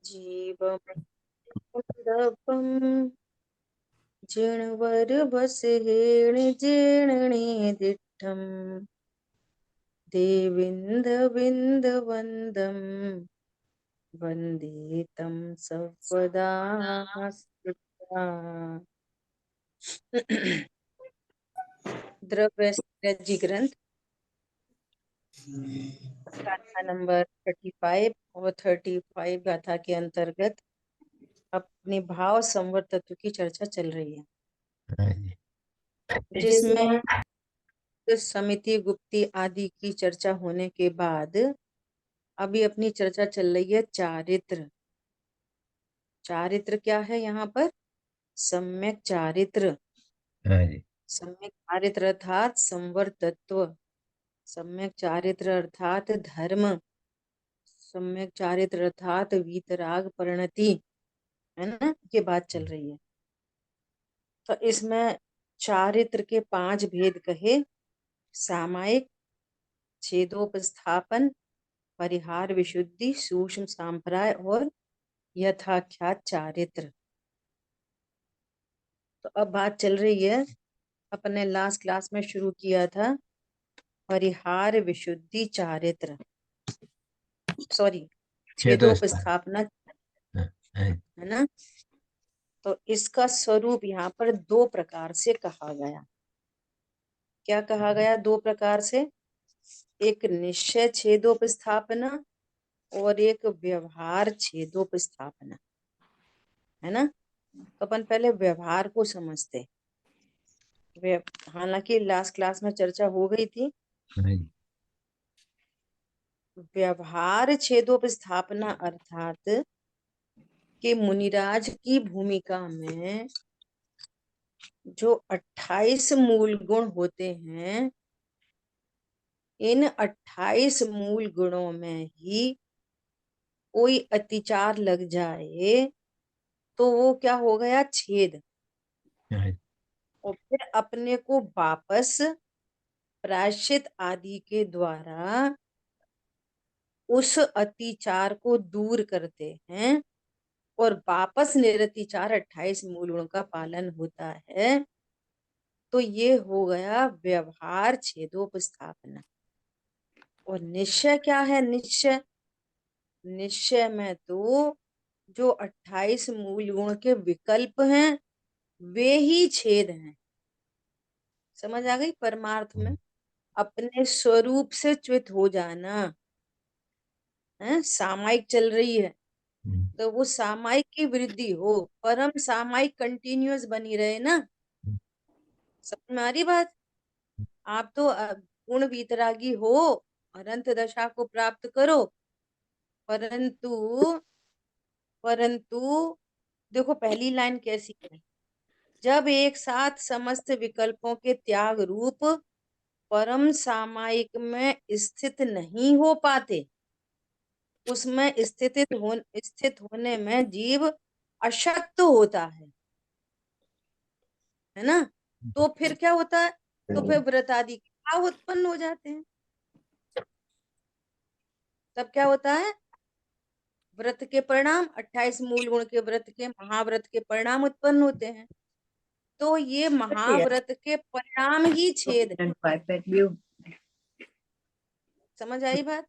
जीवमण्डपम् जिणवरबसहेण जीर्णने दिट्ठम् देविन्दविन्दवन्दम् वन्दे तं सर्वदा द्रव्यजी ग्रंथ गाथा नंबर 35 और 35 गाथा के अंतर्गत अपने भाव संवर तत्व की चर्चा चल रही है, जिसमें समिति गुप्ती आदि की चर्चा होने के बाद अभी अपनी चर्चा चल रही है चारित्र। चारित्र क्या है यहाँ पर? सम्यक चारित्र। सम्यक चारित्र अर्थात संवर तत्व, सम्यक चारित्र अर्थात धर्म, सम्यक चारित्र अर्थात वीतराग परिणति, है ना, के बात चल रही है। तो इसमें चारित्र के 5 भेद कहे: सामायिक, छेदोपस्थापन, परिहार विशुद्धि, सूक्ष्म सांप्राय और यथाख्यात चारित्र। तो अब बात चल रही है, अपने लास्ट क्लास में शुरू किया था परिहार विशुद्धि चारित्र, सॉरी छेदोपस्थापना, है ना। तो इसका स्वरूप यहाँ पर 2 प्रकार से कहा गया। क्या कहा गया 2 प्रकार से? एक निश्चय छेदोपस्थापना और एक व्यवहार छेदोपस्थापना, है ना। तो अपन पहले व्यवहार को समझते। हालांकि लास्ट क्लास में चर्चा हो गई थी। व्यवहार छेदोपस्थापना अर्थात कि मुनिराज की भूमिका में जो 28 मूल गुण होते हैं, इन 28 मूल गुणों में ही कोई अतिचार लग जाए तो वो क्या हो गया? छेद। और फिर अपने को वापस प्रायश्चित आदि के द्वारा उस अतिचार को दूर करते हैं और वापस निरतिचार 28 मूल गुणों का पालन होता है। तो ये हो गया व्यवहार छेदोपस्थापना। और निश्चय क्या है? निश्चय, निश्चय में तो जो 28 मूल गुण के विकल्प हैं वे ही छेद हैं। समझ आ गई? परमार्थ में अपने स्वरूप से च्युत हो जाना है। सामायिक चल रही है तो वो सामायिक की वृद्धि हो, परम सामायिक कंटिन्यूअस बनी रहे ना। समझ में आ रही बात? आप तो गुण वीतरागी हो, अनंत दशा को प्राप्त करो, परंतु परंतु देखो पहली लाइन कैसी है: जब एक साथ समस्त विकल्पों के त्याग रूप परम सामायिक में स्थित नहीं हो पाते, उसमें स्थित होने में जीव अशक्त होता है ना। तो फिर क्या होता है? तो फिर व्रत आदि के भाव उत्पन्न हो जाते हैं। तब क्या होता है? व्रत के परिणाम, 28 मूल गुण के व्रत के, महाव्रत के परिणाम उत्पन्न होते हैं। तो ये महाव्रत के परिणाम ही छेद है। समझ आई बात?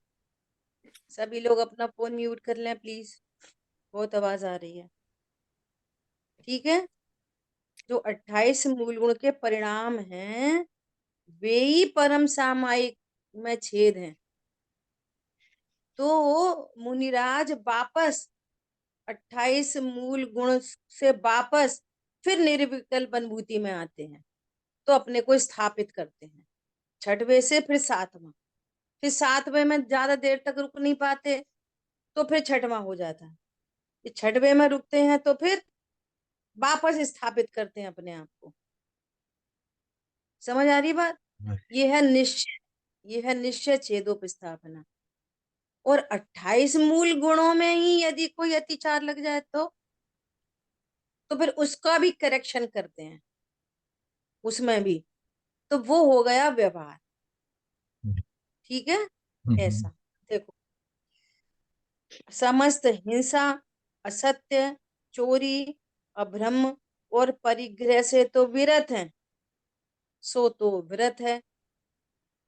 सभी लोग अपना फोन म्यूट कर लें प्लीज, बहुत आवाज आ रही है। ठीक है? जो 28 मूल गुण के परिणाम हैं वे ही परम सामायिक में छेद हैं। तो मुनिराज वापस 28 मूल गुण से वापस फिर निर्विकल्प अनुभूति में आते हैं, तो अपने को स्थापित करते हैं। छठवें से फिर सातवां, फिर सातवें में ज्यादा देर तक रुक नहीं पाते तो फिर छठवां हो जाता है। छठवें में रुकते हैं तो फिर वापस स्थापित करते हैं अपने आप को। समझ आ रही बात? ये है निश्चय, ये है निश्चय छेदोपस्थापना। और 28 मूल गुणों में ही यदि कोई अतिचार लग जाए तो फिर उसका भी करेक्शन करते हैं उसमें भी, तो वो हो गया व्यवहार। ठीक है? ऐसा देखो, समस्त हिंसा असत्य, चोरी, अभ्रम और परिग्रह से तो विरत हैं, सो तो व्रत है।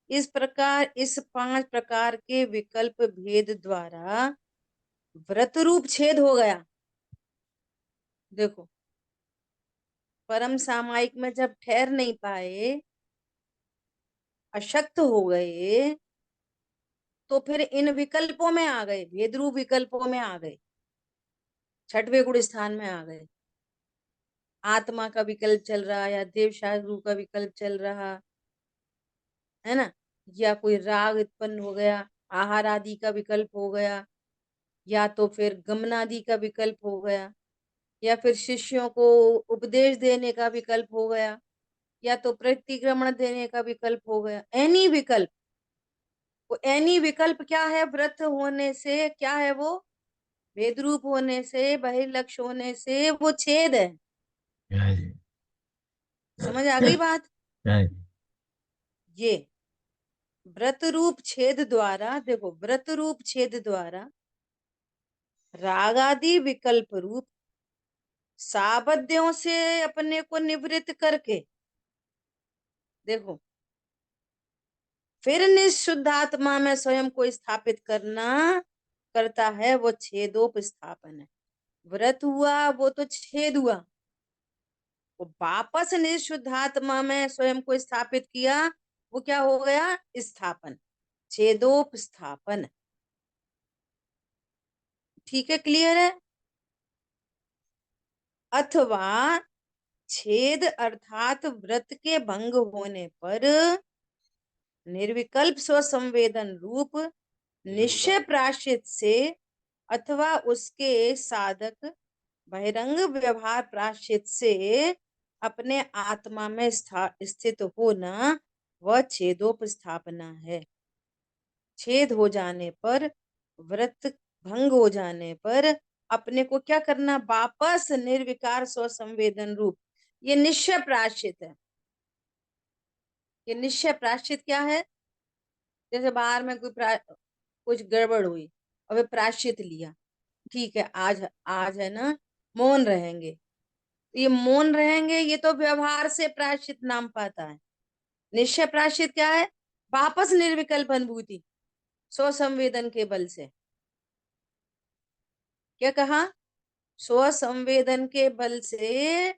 इस प्रकार इस 5 प्रकार के विकल्प भेद द्वारा व्रत रूप छेद हो गया। देखो, परम सामायिक में जब ठहर नहीं पाए, अशक्त हो गए, तो फिर इन विकल्पों में आ गए, भेद रूप विकल्पों में आ गए, छठवें गुण स्थान में आ गए। आत्मा का विकल्प चल रहा, या देव शास्त्रु का विकल्प चल रहा है ना, या कोई राग उत्पन्न हो गया, आहार आदि का विकल्प हो गया, या तो फिर गमनादि का विकल्प हो गया, या फिर शिष्यों को उपदेश देने का विकल्प हो गया, या तो प्रतिक्रमण देने का विकल्प हो गया। एनी विकल्प, वो एनी विकल्प क्या है? व्रत होने से क्या है वो? भेद रूप होने से, बहिर्लक्ष्य होने से वो छेद है। हाँ जी। समझ आ गई बात? हाँ जी। ये व्रत रूप छेद द्वारा, देखो, व्रत रूप छेद द्वारा रागादि विकल्प रूप साबद्यों से अपने को निवृत्त करके, देखो, फिर निशुद्धात्मा में स्वयं को स्थापित करता है, वो छेदोपस्थापन है। व्रत हुआ वो तो छेद हुआ, वो वापस निशुद्धात्मा में स्वयं को स्थापित किया, वो क्या हो गया? स्थापन, छेदोपस्थापन। ठीक है, क्लियर है? अथवा छेद अर्थात व्रत के भंग होने पर निर्विकल्प स्वसंवेदन रूप निश्चय प्रायश्चित से, अथवा उसके साधक बहिरंग व्यवहार प्रायश्चित से अपने आत्मा में स्थित होना, वह छेदोपस्थापना है। छेद हो जाने पर, व्रत भंग हो जाने पर अपने को क्या करना? वापस निर्विकार स्वसंवेदन रूप, ये निश्चय प्रायश्चित है। ये निश्चय प्रायश्चित क्या है? जैसे बाहर में कुछ गड़बड़ हुई और वे प्रायश्चित लिया, ठीक है, आज आज है ना, मौन रहेंगे। ये मौन रहेंगे, ये तो व्यवहार से प्रायश्चित नाम पाता है। निश्चय प्रायश्चित क्या है? वापस निर्विकल्प अनुभूति, स्वसंवेदन के बल से। क्या कहा? स्वसंवेदन के बल से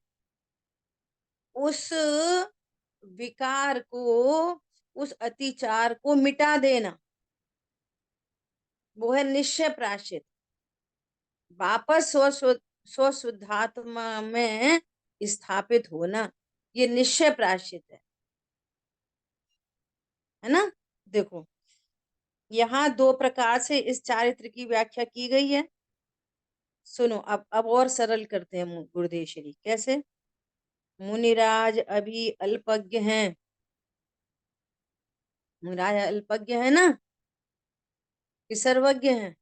उस विकार को, उस अतिचार को मिटा देना, वो है निश्चय प्रायश्चित। वापस स्वशुद्धात्मा में स्थापित होना, ये निश्चय प्रायश्चित है ना। देखो, यहाँ 2 प्रकार से इस चारित्र की व्याख्या की गई है। सुनो, अब और सरल करते हैं गुरुदेव श्री। कैसे? मुनिराज अभी अल्पज्ञ हैं। मुनिराज अल्पज्ञ है ना, कि सर्वज्ञ हैं?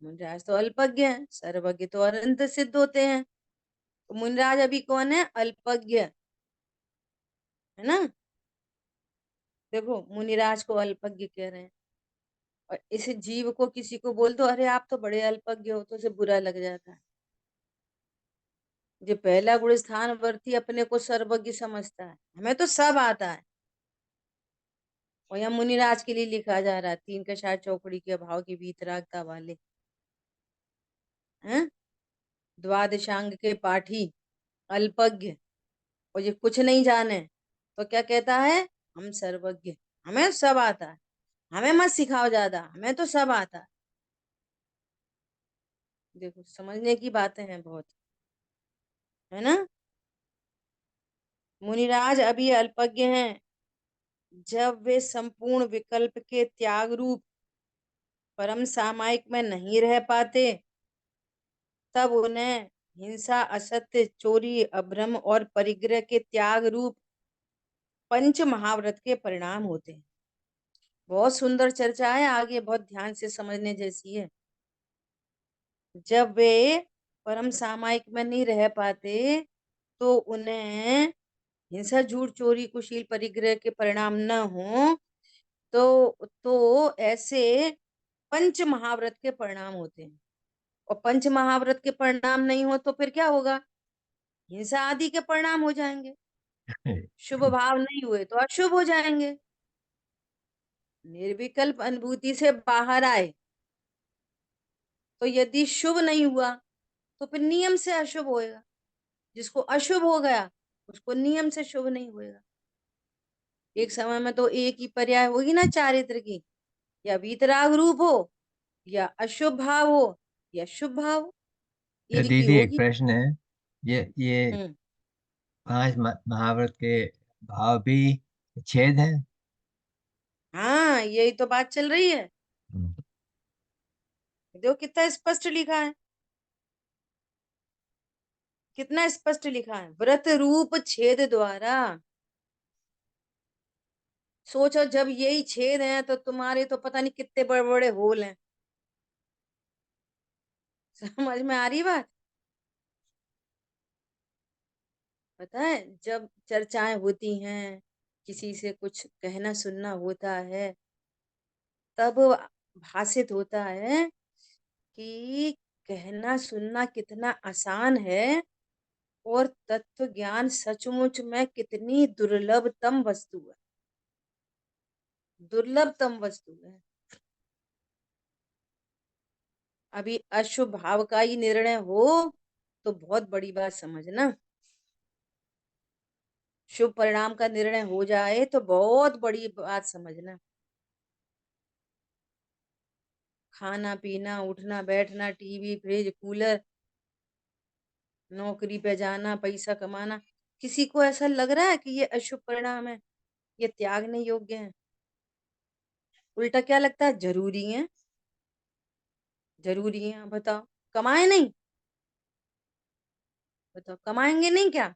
मुनिराज तो अल्पज्ञ हैं, सर्वज्ञ तो अनंत सिद्ध होते हैं। तो मुनिराज अभी कौन है? अल्पज्ञ, है ना। देखो, मुनिराज को अल्पज्ञ कह रहे हैं, और इस जीव को किसी को बोल दो, अरे आप तो बड़े अल्पज्ञ हो, तो उसे बुरा लग जाता है। जो पहला गुण स्थान वर्ती अपने को सर्वज्ञ समझता है, हमें तो सब आता है। और यहाँ मुनिराज के लिए लिखा जा रहा है, 3 कछार चौकड़ी के भाव की वीतरागता वाले हैं, द्वादशांग के पाठी, अल्पज्ञ, और ये कुछ नहीं जाने, तो क्या कहता है? हम सर्वज्ञ, हमें सब आता है, हमें मत सिखाओ ज्यादा, हमें तो सब आता है। देखो, समझने की बातें हैं बहुत, है ना। मुनिराज अभी अल्पज्ञ हैं। जब वे संपूर्ण विकल्प के त्याग रूप परम सामायिक में नहीं रह पाते, तब उन्हें हिंसा, असत्य, चोरी, अभ्रम और परिग्रह के त्याग रूप पंच महाव्रत के परिणाम होते हैं। बहुत सुंदर चर्चा है, आगे बहुत ध्यान से समझने जैसी है। जब वे परम सामायिक में नहीं रह पाते, तो उन्हें हिंसा, झूठ, चोरी, कुशील, परिग्रह के परिणाम न हो, तो ऐसे पंच महाव्रत के परिणाम होते हैं। और पंच महाव्रत के परिणाम नहीं हो तो फिर क्या होगा? हिंसा आदि के परिणाम हो जाएंगे। शुभ भाव नहीं हुए तो अशुभ हो जाएंगे। निर्विकल्प अनुभूति से बाहर आए तो यदि शुभ नहीं हुआ तो फिर नियम से अशुभ होएगा। जिसको अशुभ हो गया उसको नियम से शुभ नहीं होएगा। एक समय में तो एक ही पर्याय होगी ना चारित्र की, या वीतराग रूप हो, या अशुभ भाव हो, या शुभ भाव हो, तो एक की दीदी एक होगी। प्रश्न है। ये हम्म। पांच महाव्रत के भाव भी छेद है। हाँ, यही तो बात चल रही है। हम्म। देखो कितना स्पष्ट लिखा है, कितना स्पष्ट लिखा है, व्रत रूप छेद द्वारा। सोचो जब यही छेद है तो तुम्हारे तो पता नहीं कितने बड़े बड़े होल हैं। समझ में आ रही बात? पता है जब चर्चाएं होती हैं, किसी से कुछ कहना सुनना होता है, तब भासित होता है कि कहना सुनना कितना आसान है, और तत्व ज्ञान सचमुच में कितनी दुर्लभतम वस्तु है। दुर्लभतम वस्तु है। अभी अशुभ भाव का ही निर्णय हो तो बहुत बड़ी बात समझना। शुभ परिणाम का निर्णय हो जाए तो बहुत बड़ी बात समझना। खाना पीना, उठना बैठना, टीवी फ्रिज कूलर, नौकरी पे जाना, पैसा कमाना, किसी को ऐसा लग रहा है कि ये अशुभ परिणाम है, ये त्यागने योग्य है? उल्टा क्या लगता है, जरूरी है। जरूरी है, बताओ। कमाए नहीं? बताओ, कमाएंगे नहीं क्या?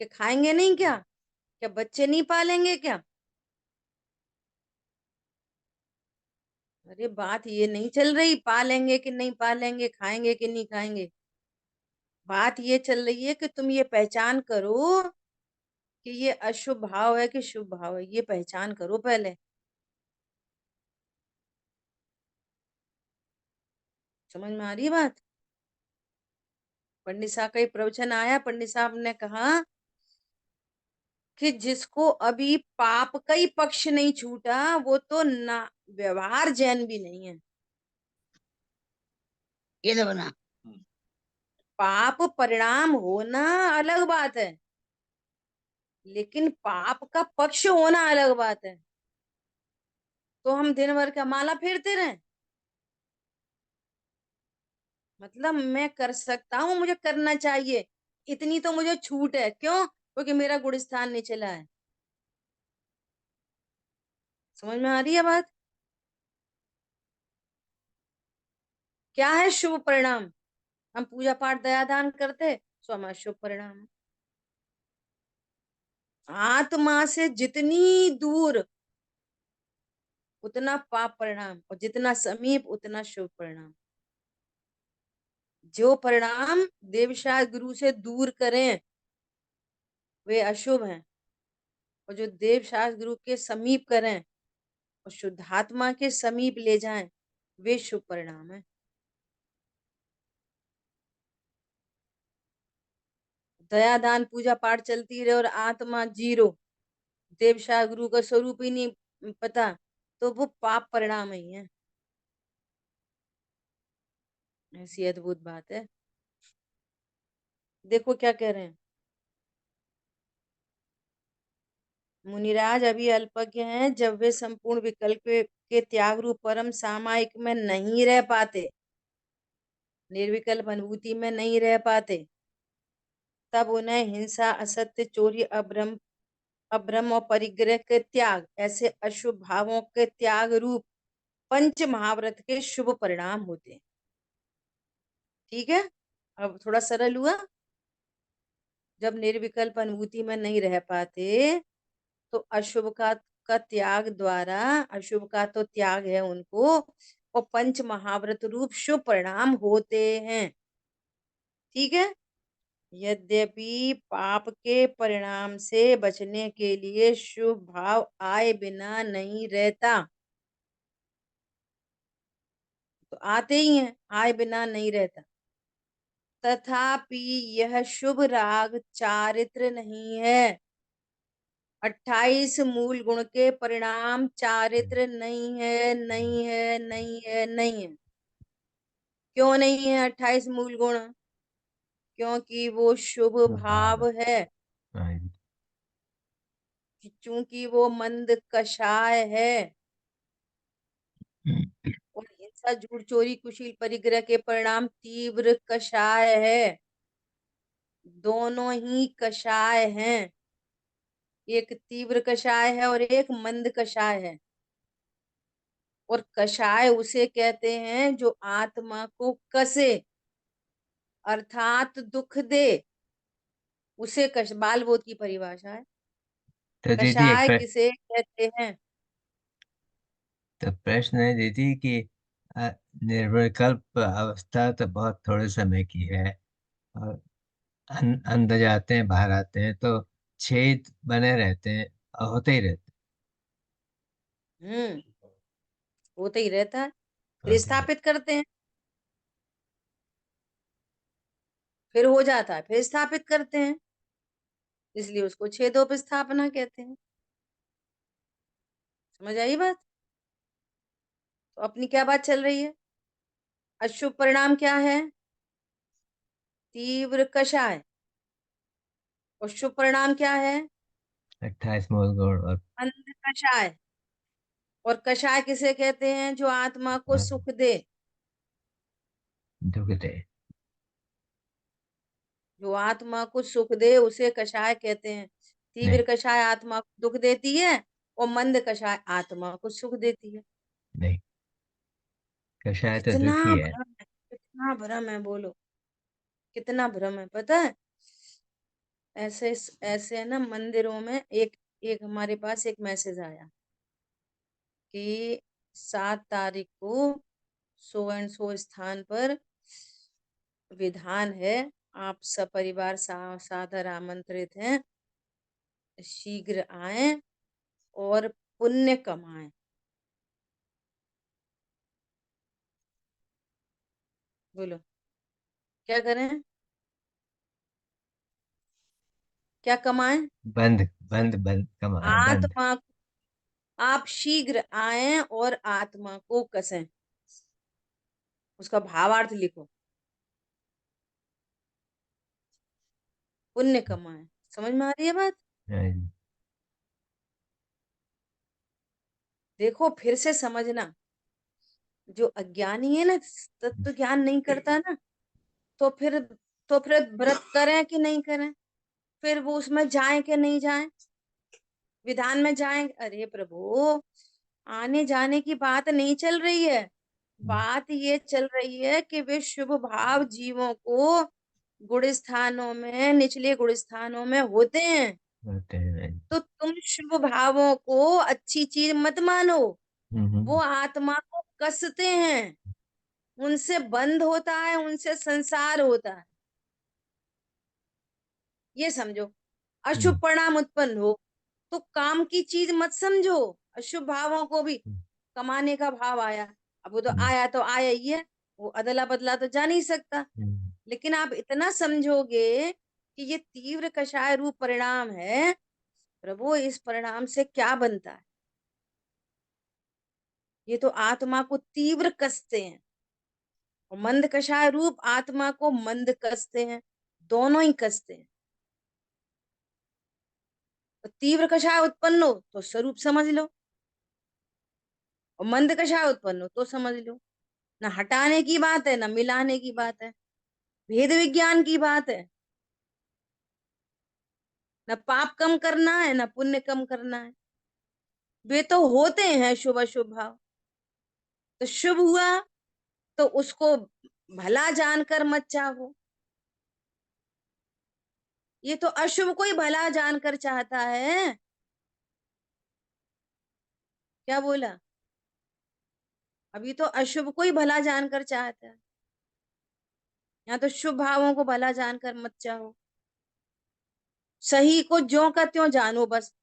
क्या खाएंगे नहीं क्या? क्या बच्चे नहीं पालेंगे क्या? अरे बात ये नहीं चल रही पालेंगे कि नहीं पालेंगे, खाएंगे कि नहीं खाएंगे। बात ये चल रही है कि तुम ये पहचान करो कि ये अशुभ भाव है कि शुभ भाव है, ये पहचान करो पहले। समझ में आ रही है बात? पंडित साहब का ही प्रवचन आया, पंडित साहब ने कहा कि जिसको अभी पाप का ही पक्ष नहीं छूटा वो तो ना व्यवहार जैन भी नहीं है। ये तो बना। पाप परिणाम होना अलग बात है, लेकिन पाप का पक्ष होना अलग बात है। तो हम दिन भर का माला फेरते रहें? मतलब मैं कर सकता हूँ, मुझे करना चाहिए, इतनी तो मुझे छूट है। क्यों? क्योंकि मेरा गुणस्थान नहीं चला है। समझ में आ रही है बात? क्या है शुभ परिणाम? हम पूजा पाठ दया दान करते सो हमारा शुभ परिणाम है। आत्मा से जितनी दूर उतना पाप परिणाम, और जितना समीप उतना शुभ परिणाम। जो परिणाम देवशास्त्र गुरु से दूर करें वे अशुभ हैं, और जो देव शास्त्र गुरु के समीप करें और शुद्धात्मा के समीप ले जाएं वे शुभ परिणाम है। दया दान पूजा पाठ चलती रहे और आत्मा जीरो, देव शास्त्र गुरु का स्वरूप ही नहीं पता, तो वो पाप परिणाम ही है। ऐसी अद्भुत बात है। देखो क्या कह रहे हैं मुनिराज, अभी अल्पज्ञ हैं जब वे संपूर्ण विकल्प के त्याग रूप परम सामायिक में नहीं रह पाते, निर्विकल्प अनुभूति में नहीं रह पाते, तब उन्हें हिंसा, असत्य, चोरी, अभ्रम, अभ्रम और परिग्रह के त्याग, ऐसे अशुभ भावों के त्याग रूप पंच महाव्रत के शुभ परिणाम होते हैं। ठीक है, अब थोड़ा सरल हुआ। जब निर्विकल्प अनुभूति में नहीं रह पाते तो अशुभ का त्याग द्वारा, अशुभ का तो त्याग है उनको, और पंच महाव्रत रूप शुभ परिणाम होते हैं। ठीक है। यद्यपि पाप के परिणाम से बचने के लिए शुभ भाव आए बिना नहीं रहता। तो आते ही हैं, आए बिना नहीं रहता। तथापि यह शुभ राग चारित्र नहीं है। 28 मूल गुण के परिणाम चारित्र नहीं है, नहीं है, नहीं है, नहीं है। क्यों नहीं है 28 मूल गुण? क्योंकि वो शुभ तो भाव। भाव है, हाँ जी। चूंकि वो मंद कषाय है। और हिंसा, झूठ, चोरी, कुशील, परिग्रह के परिणाम तीव्र कषाय है। दोनों ही कषाय हैं। एक तीव्र कषाय है और एक मंद कषाय है। और कषाय उसे कहते हैं जो आत्मा को कसे, अर्थात दुख दे, उसे बाल बोध की परिभाषा है। तो दीदी एक कषाय किसे कहते हैं? तो प्रश्न है दीदी कि अ, निर्विकल्प अवस्था तो बहुत थोड़े समय की है, और अंदर जाते हैं बाहर आते हैं तो छेद बने रहते हैं और होते ही रहते हम्म, होते ही रहता है। हैं, फिर होते ही रहते स्थापित करते हैं, फिर हो जाता है, फिर स्थापित करते हैं, इसलिए उसको छेदोपस्थापना कहते हैं। समझ आई बात? तो अपनी क्या बात चल रही है? अशुभ परिणाम क्या है? तीव्र कषाय। और शुभ परिणाम क्या है? हैं। 28 मूल गुण मंद कषाय। और कषाय किसे कहते हैं? जो आत्मा को और सुख दे। दुख दे। जो आत्मा को सुख दे उसे कषाय कहते हैं। नहीं, तीव्र कषाय आत्मा को दुख देती है और मंद कषाय आत्मा को सुख देती है। नहीं, कषाय तो कितना दुखी है। भ्रम है, कितना भ्रम है, बोलो। कितना भ्रम है पता है? ऐसे ऐसे ना मंदिरों में एक एक हमारे पास एक मैसेज आया कि 7 तारीख को सो एंड सो स्थान पर विधान है, आप सपरिवार सादर आमंत्रित हैं, शीघ्र आए और पुण्य कमाएं। बोलो क्या करें? क्या कमाएं? बंद बंद बंद कमाए बंद। आत्मा, आप शीघ्र आए और आत्मा को कसें। उसका भावार्थ लिखो, पुण्य कमाएं। समझ में आ रही है बात? हाँ जी। देखो फिर से समझना, जो अज्ञानी है ना, तत्व ज्ञान नहीं करता ना, तो फिर व्रत करें कि नहीं करें, फिर वो उसमें जाएं कि नहीं जाएं, विधान में जाएं। अरे प्रभु, आने जाने की बात नहीं चल रही है। बात ये चल रही है कि वे शुभ भाव जीवों को गुण स्थानों में, निचले गुण स्थानों में होते हैं। होते हैं। तो तुम शुभ भावों को अच्छी चीज मत मानो। वो हम्म। आत्मा को कसते हैं, उनसे बंध होता है, उनसे संसार होता है। ये समझो। अशुभ हम्म। परिणाम उत्पन्न हो तो काम की चीज मत समझो। अशुभ भावों को भी, कमाने का भाव आया, अब वो तो हम्म। आया तो आया ही है, वो अदला बदला तो जा नहीं सकता। हम्म। लेकिन आप इतना समझोगे कि ये तीव्र कषाय रूप परिणाम है, प्रभु इस परिणाम से क्या बनता है? ये तो आत्मा को तीव्र कसते हैं, और मंद कषाय रूप आत्मा को मंद कसते हैं, दोनों ही कसते हैं। तो तीव्र कषाय उत्पन्न हो तो स्वरूप समझ लो, और मंद कषाय उत्पन्न हो तो समझ लो। ना हटाने की बात है, ना मिलाने की बात है, भेद विज्ञान की बात है। ना पाप कम करना है, ना पुण्य कम करना है। वे तो होते हैं शुभ अशुभ भाव। तो शुभ हुआ तो उसको भला जानकर मत चाहो। ये तो अशुभ को ही भला जानकर चाहता है। क्या बोला? अभी तो अशुभ को ही भला जानकर चाहता है। यहाँ तो शुभ भावों को भला जानकर मत चाहो। सही को ज्यों का त्यों जानो बस।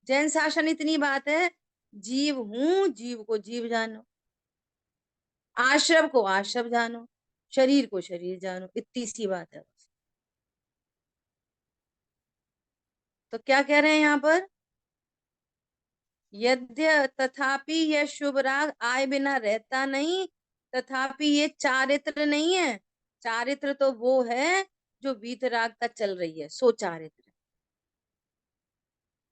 जैन शासन इतनी बात है, जीव हूं, जीव को जीव जानो। आश्रव को आश्रव जानो, शरीर को शरीर जानो, इतनी सी बात है। तो क्या कह रहे हैं यहाँ पर, यद्य तथापि यह शुभ राग आए बिना रहता नहीं, तथापि ये चारित्र नहीं है। चारित्र तो वो है जो वीतरागता चल रही है, सो चारित्र।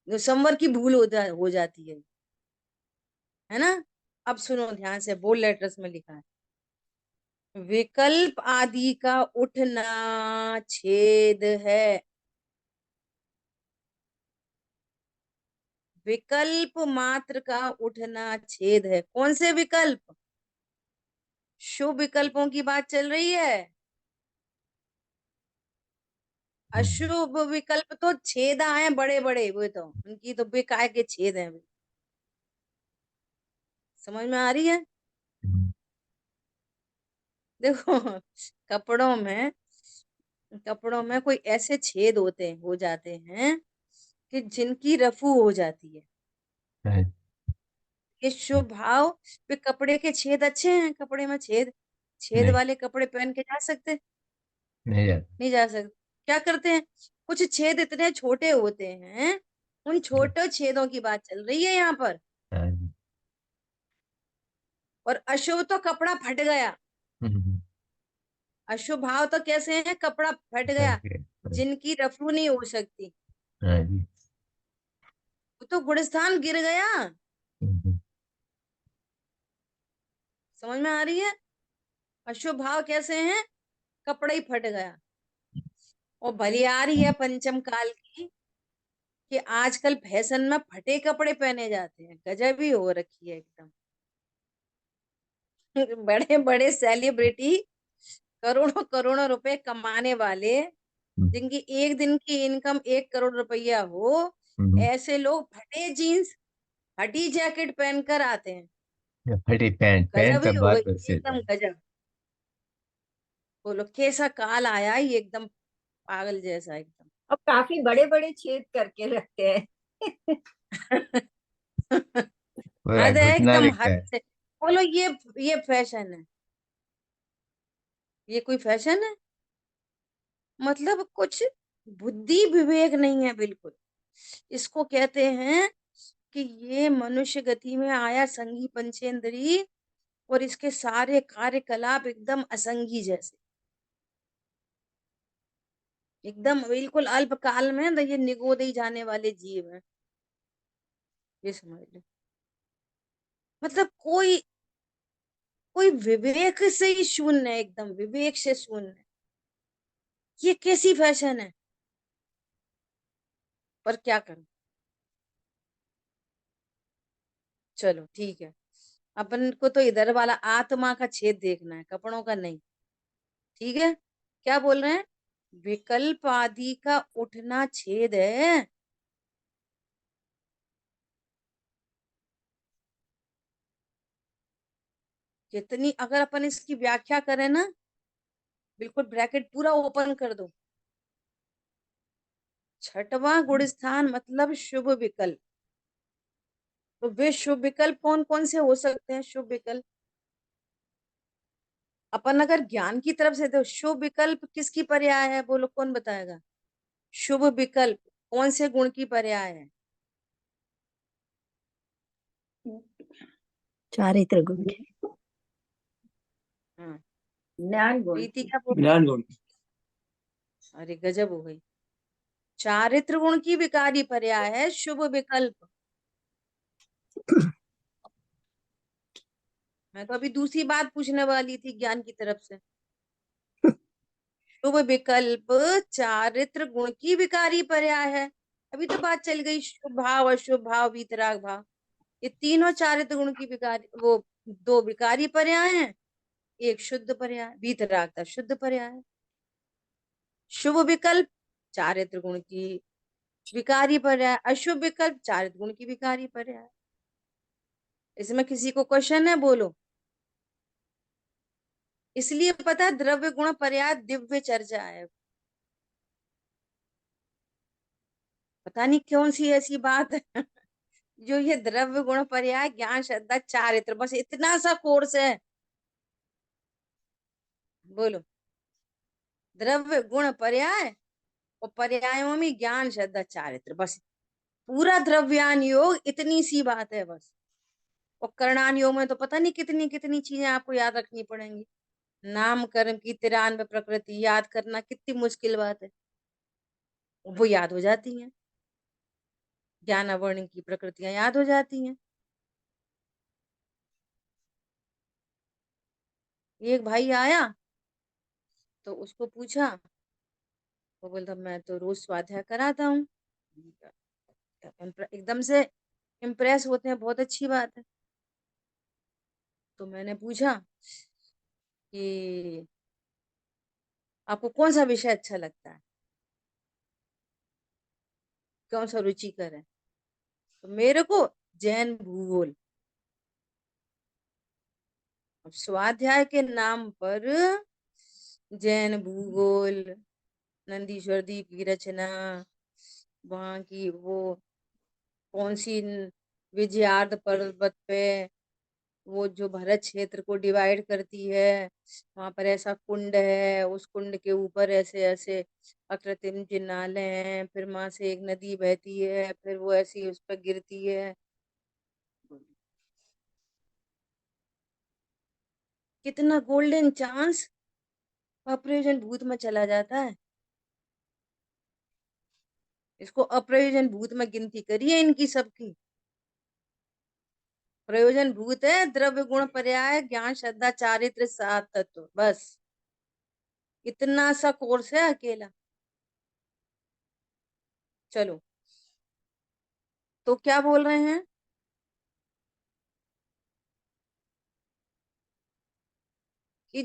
जो संवर की भूल हो जाती है ना। अब सुनो ध्यान से, बोल्ड लेटर्स में लिखा है, विकल्प आदि का उठना छेद है। विकल्प मात्र का उठना छेद है। कौन से विकल्प? शुभ विकल्पों की बात चल रही है। हम्म, अशुभ विकल्प तो छेदा है, बड़े बड़े, वो तो उनकी तो बेकाय के छेद हैं। समझ में आ रही है? हम्म, देखो, कपड़ों में कपड़ों में कोई ऐसे छेद हो जाते हैं कि जिनकी रफू हो जाती है। हाँ, ये शुभ भाव पे कपड़े के छेद अच्छे हैं। कपड़े में छेद, छेद नहीं, वाले कपड़े पहन के जा सकते? नहीं जाता। नहीं जा सकते। क्या करते हैं, कुछ छेद इतने छोटे होते हैं, उन छोटे छेदों की बात चल रही है यहाँ पर। हाँ, और अशुभ तो कपड़ा फट गया। हम्म, अशुभ भाव तो कैसे हैं, कपड़ा फट हाँ, गया, जिनकी रफू नहीं हो सकती। हाँ जी, वो तो गुणस्थान गिर गया। हम्म, समझ में आ रही है? अशुभ भाव कैसे हैं, कपड़ा ही फट गया। और भली आ रही है पंचम काल की, कि आजकल फैशन में फटे कपड़े पहने जाते हैं। गजब ही हो रखी है एकदम। बड़े बड़े सेलिब्रिटी, करोड़ों करोड़ों रुपए कमाने वाले, हम्म, जिनकी एक दिन की इनकम 1 करोड़ रुपया हो, हम्म, ऐसे लोग फटे जीन्स, फटी जैकेट पहनकर आते हैं। फटी पैंट, पैंट गजब तो ही हो बहुत गई, प्रसिद्ध एकदम है। गजब। बोलो कैसा काल आया ही, एकदम पागल जैसा एकदम। और काफी बड़े बड़े छेद करके रखते हैं। पूरा हद है घुटना एकदम, दिखता हद है। से। बोलो ये फैशन है? ये कोई फैशन है? मतलब कुछ बुद्धि विवेक नहीं है बिल्कुल। इसको कहते हैं कि ये मनुष्य गति में आया संगी पंचेंद्री, और इसके सारे कार्यकलाप एकदम असंगी जैसे, एकदम बिल्कुल अल्पकाल में तो ये निगोद ही जाने वाले जीव हैं। ये समझ लो। मतलब कोई कोई विवेक से ही शून्य है, एकदम विवेक से शून्य है। ये कैसी फैशन है? पर क्या करूं। चलो ठीक है, अपन को तो इधर वाला आत्मा का छेद देखना है, कपड़ों का नहीं। ठीक है, क्या बोल रहे हैं, विकल्प आदि का उठना छेद है। कितनी, अगर अपन इसकी व्याख्या करें ना, बिल्कुल ब्रैकेट पूरा ओपन कर दो, छठवां गुण स्थान मतलब शुभ विकल्प। तो वे शुभ विकल्प कौन कौन से हो सकते हैं? शुभ विकल्प अपन अगर ज्ञान की तरफ से, तो शुभ विकल्प किसकी पर्याय है, बोलो कौन बताएगा? शुभ विकल्प कौन से गुण की पर्याय है? चारित्र गुण के, हाँ, ज्ञान गुण प्रीति की। क्या बोल, ज्ञान गुण। अरे गजब हो गई। चारित्र गुण की विकारी पर्याय है शुभ विकल्प। मैं तो अभी दूसरी बात पूछने वाली थी ज्ञान की तरफ से। शुभ विकल्प चारित्र गुण की विकारी पर्याय है। अभी तो बात चल गई शुभ भाव, अशुभ भाव, वीतराग भाव, ये तीनों चारित्र गुण की विकारी, वो दो विकारी पर्याय हैं, एक शुद्ध पर्याय, वीतरागता शुद्ध पर्याय है। शुभ विकल्प चारित्र गुण की विकारी पर्याय, अशुभ विकल्प चारित्र गुण की विकारी पर्याय। इसमें किसी को क्वेश्चन है, बोलो। इसलिए पता है द्रव्य गुण पर्याय दिव्य चर्चा है। पता नहीं कौन सी ऐसी बात है जो ये द्रव्य गुण पर्याय ज्ञान श्रद्धा चारित्र, बस इतना सा कोर्स है, बोलो। द्रव्य गुण पर्याय और पर्यायों में ज्ञान श्रद्धा चारित्र, बस पूरा द्रव्यान योग इतनी सी बात है बस। और करणान योग में तो पता नहीं कितनी कितनी चीजें आपको याद रखनी पड़ेंगी। नाम कर्म की 93 प्रकृति याद करना कितनी मुश्किल बात है, वो याद हो जाती हैं। ज्ञान वर्ण की प्रकृतियां याद हो जाती हैं। एक भाई आया तो उसको पूछा, वो बोलता मैं तो रोज स्वाध्याय कराता हूँ। एकदम से इम्प्रेस होते हैं, बहुत अच्छी बात है। तो मैंने पूछा कि आपको कौन सा विषय अच्छा लगता है, कौन सा रुचिकर है। तो मेरे को जैन भूगोल। अब स्वाध्याय के नाम पर जैन भूगोल, नंदीश्वर दीप की रचना, वहां की वो कौन सी विजयार्ध पर्वत पे वो जो भरत क्षेत्र को डिवाइड करती है, वहां पर ऐसा कुंड है, उस कुंड के ऊपर ऐसे ऐसे अकृत्रिम जिन्नाले हैं, फिर वहां से एक नदी बहती है, फिर वो ऐसी उस पर गिरती है। कितना गोल्डन चांस अप्रयोजन भूत में चला जाता है। इसको अप्रयोजन भूत में गिनती करिए इनकी सबकी। प्रयोजन भूत है द्रव्य गुण पर्याय ज्ञान श्रद्धा चारित्र सात तत्व, बस इतना सा कोर्स है अकेला। चलो, तो क्या बोल रहे हैं कि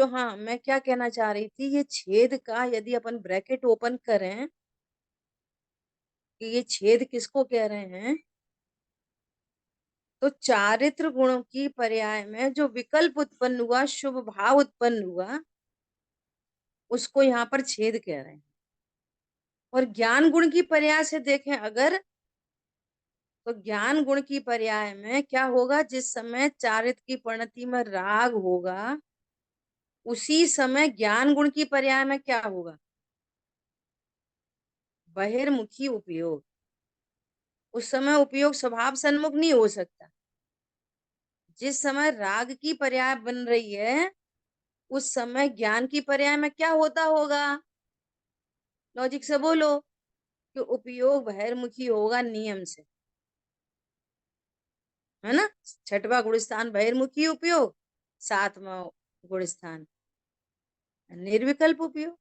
हाँ, मैं क्या कहना चाह रही थी, ये छेद का यदि अपन ब्रैकेट ओपन करें कि ये छेद किसको कह रहे हैं, तो चारित्र गुणों की पर्याय में जो विकल्प उत्पन्न हुआ, शुभ भाव उत्पन्न हुआ, उसको यहाँ पर छेद कह रहे हैं। और ज्ञान गुण की पर्याय से देखें अगर, तो ज्ञान गुण की पर्याय में क्या होगा, जिस समय चारित्र की परिणति में राग होगा, उसी समय ज्ञान गुण की पर्याय में क्या होगा, बहिर्मुखी उपयोग। उस समय उपयोग स्वभाव सन्मुख नहीं हो सकता। जिस समय राग की पर्याय बन रही है, उस समय ज्ञान की पर्याय में क्या होता होगा, लॉजिक से बोलो, कि उपयोग बहिर्मुखी होगा नियम से, है ना। छठवा गुणस्थान बहिर्मुखी उपयोग, सातवां गुणस्थान निर्विकल्प उपयोग,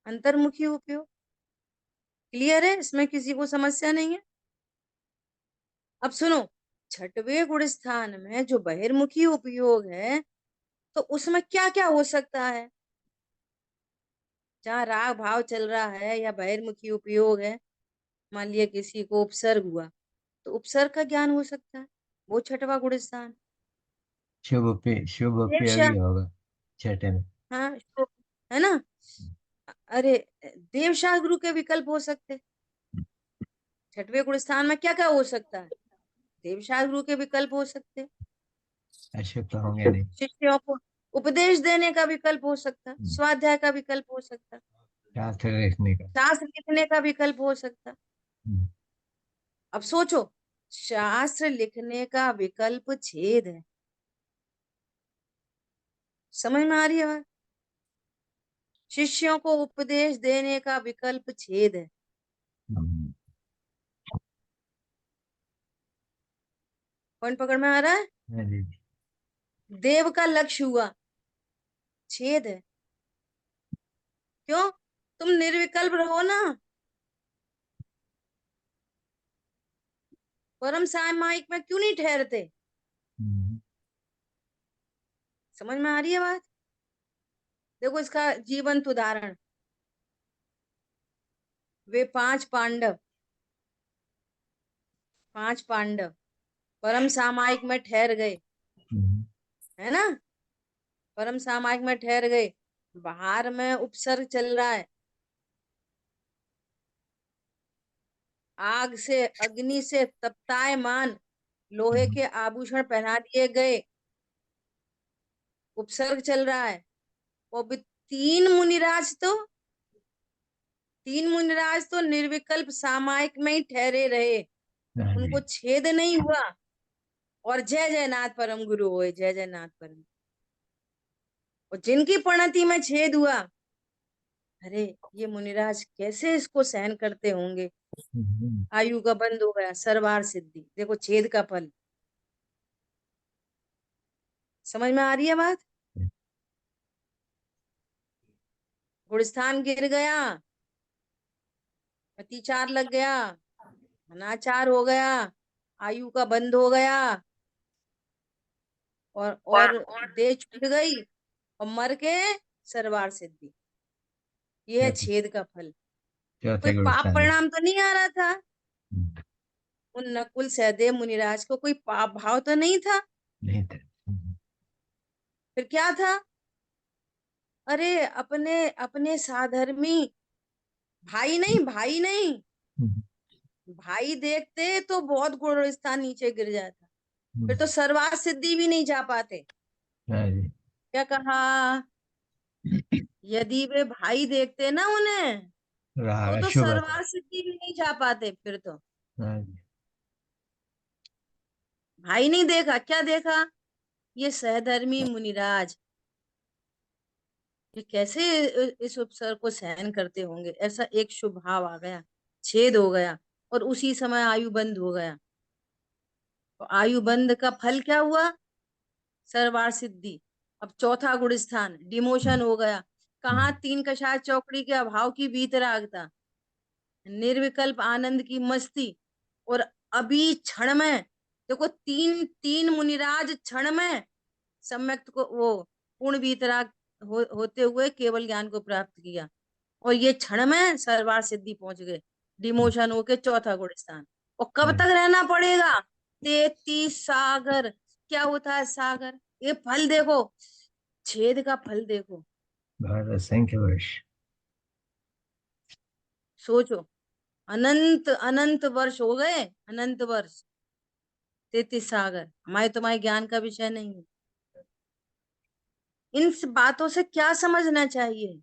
अंतर्मुखी उपयोग। क्लियर है, इसमें किसी को समस्या नहीं है। अब सुनो, छठवें गुण स्थान में जो बहिर्मुखी उपयोग है, तो उसमें क्या क्या हो सकता है, जहाँ राग भाव चल रहा है या बहिर्मुखी उपयोग है। मान लिया किसी को उपसर्ग हुआ, तो उपसर्ग का ज्ञान हो सकता है, वो छठवा गुण स्थान। शुभ देवशा, उपयोगी होगा छठे में। हाँ है ना। अरे, देवशाह गुरु के विकल्प हो सकते, छठवें गुण स्थान में क्या क्या हो सकता है, देवशाह गुरु के विकल्प हो सकते, अशुभ तो होंगे नहीं। शिष्यों को उपदेश देने का विकल्प हो सकता, हम्म, स्वाध्याय का विकल्प हो सकता, शास्त्र लिखने का। शास्त्र लिखने का विकल्प हो सकता। हम्म, अब सोचो, शास्त्र लिखने का विकल्प छेद है, समझ में आ रही है बात। शिष्यों को उपदेश देने का विकल्प छेद है। हम्म, पॉइंट पकड़ में आ रहा है। हाँ जी। देव का लक्ष्य हुआ, छेद है। क्यों, तुम निर्विकल्प रहो ना, परम सामायिक में क्यों नहीं ठहरते। हम्म, समझ में आ रही है बात। देखो इसका जीवंत उदाहरण, वे पांच पांडव परम सामायिक में ठहर गए, हम्म, है ना। परम सामायिक में ठहर गए, बाहर में उपसर्ग चल रहा है, आग से अग्नि से तप्तायमान लोहे हम्म, के आभूषण पहना दिए गए, उपसर्ग चल रहा है, वो भी तीन मुनिराज तो निर्विकल्प सामायिक में ही ठहरे रहे, हाँ जी। उनको छेद नहीं हुआ। और जय जय नाथ परम गुरु होए, जय जय नाथ परम। और जिनकी प्रणति में छेद हुआ, अरे ये मुनिराज कैसे इसको सहन करते होंगे। आयु का बंद हो गया, सर्वार सिद्धि, देखो छेद का फल। समझ में आ रही है बात? गुड़स्थान गिर गया, अतिचार लग गया, अनाचार हो गया, आयु का बंद हो गया, और देह छूट गई, और मर के सर्वार सिद्धि। ये है छेद का फल। कोई चौथे पाप गुणस्थान में। परिणाम तो नहीं आ रहा था उन नकुल सहदेव मुनिराज को, कोई पाप भाव तो नहीं था। नहीं था। फिर क्या था? अरे अपने अपने साधर्मी भाई नहीं, भाई नहीं, भाई देखते तो बहुत गुणस्थान नीचे गिर जाता, फिर तो सर्वार सिद्धि भी नहीं जा पाते। हाँ जी। क्या कहा? यदि वे भाई देखते ना उन्हें, रहा तो शुभ। सर्वार सिद्धि भी नहीं जा पाते फिर तो। हाँ जी। भाई नहीं देखा, क्या देखा? ये सहधर्मी मुनिराज, ये कैसे इस उपसर को सहन करते होंगे। ऐसा एक शुभ भाव आ गया, छेद हो गया, और उसी समय आयु बंद हो गया। तो आयु बंद का फल क्या हुआ? सर्वार सिद्धि। अब चौथा गुणस्थान डिमोशन हो गया। कहाँ? तीन कषाय चौकड़ी के अभाव की वीतरागता, निर्विकल्प आनंद की मस्ती, और अभी क्षण में, देखो तीन तीन मुनिराज क्षण में सम्यक को वो पूर्ण वीतराग होते हुए केवल ज्ञान को प्राप्त किया, और ये क्षण में सर्वार सिद्धि पहुंच गए, डिमोशन होके चौथा गुण स्थान। और कब हाँ। तक रहना पड़ेगा? 33 सागर। क्या होता है सागर? ये फल देखो, छेद का फल देखो। बहुत असंख्य वर्ष। सोचो, अनंत अनंत वर्ष हो गए, अनंत वर्ष, 33 सागर। हमारे तुम्हारे ज्ञान का विषय नहीं है। इन बातों से क्या समझना चाहिए?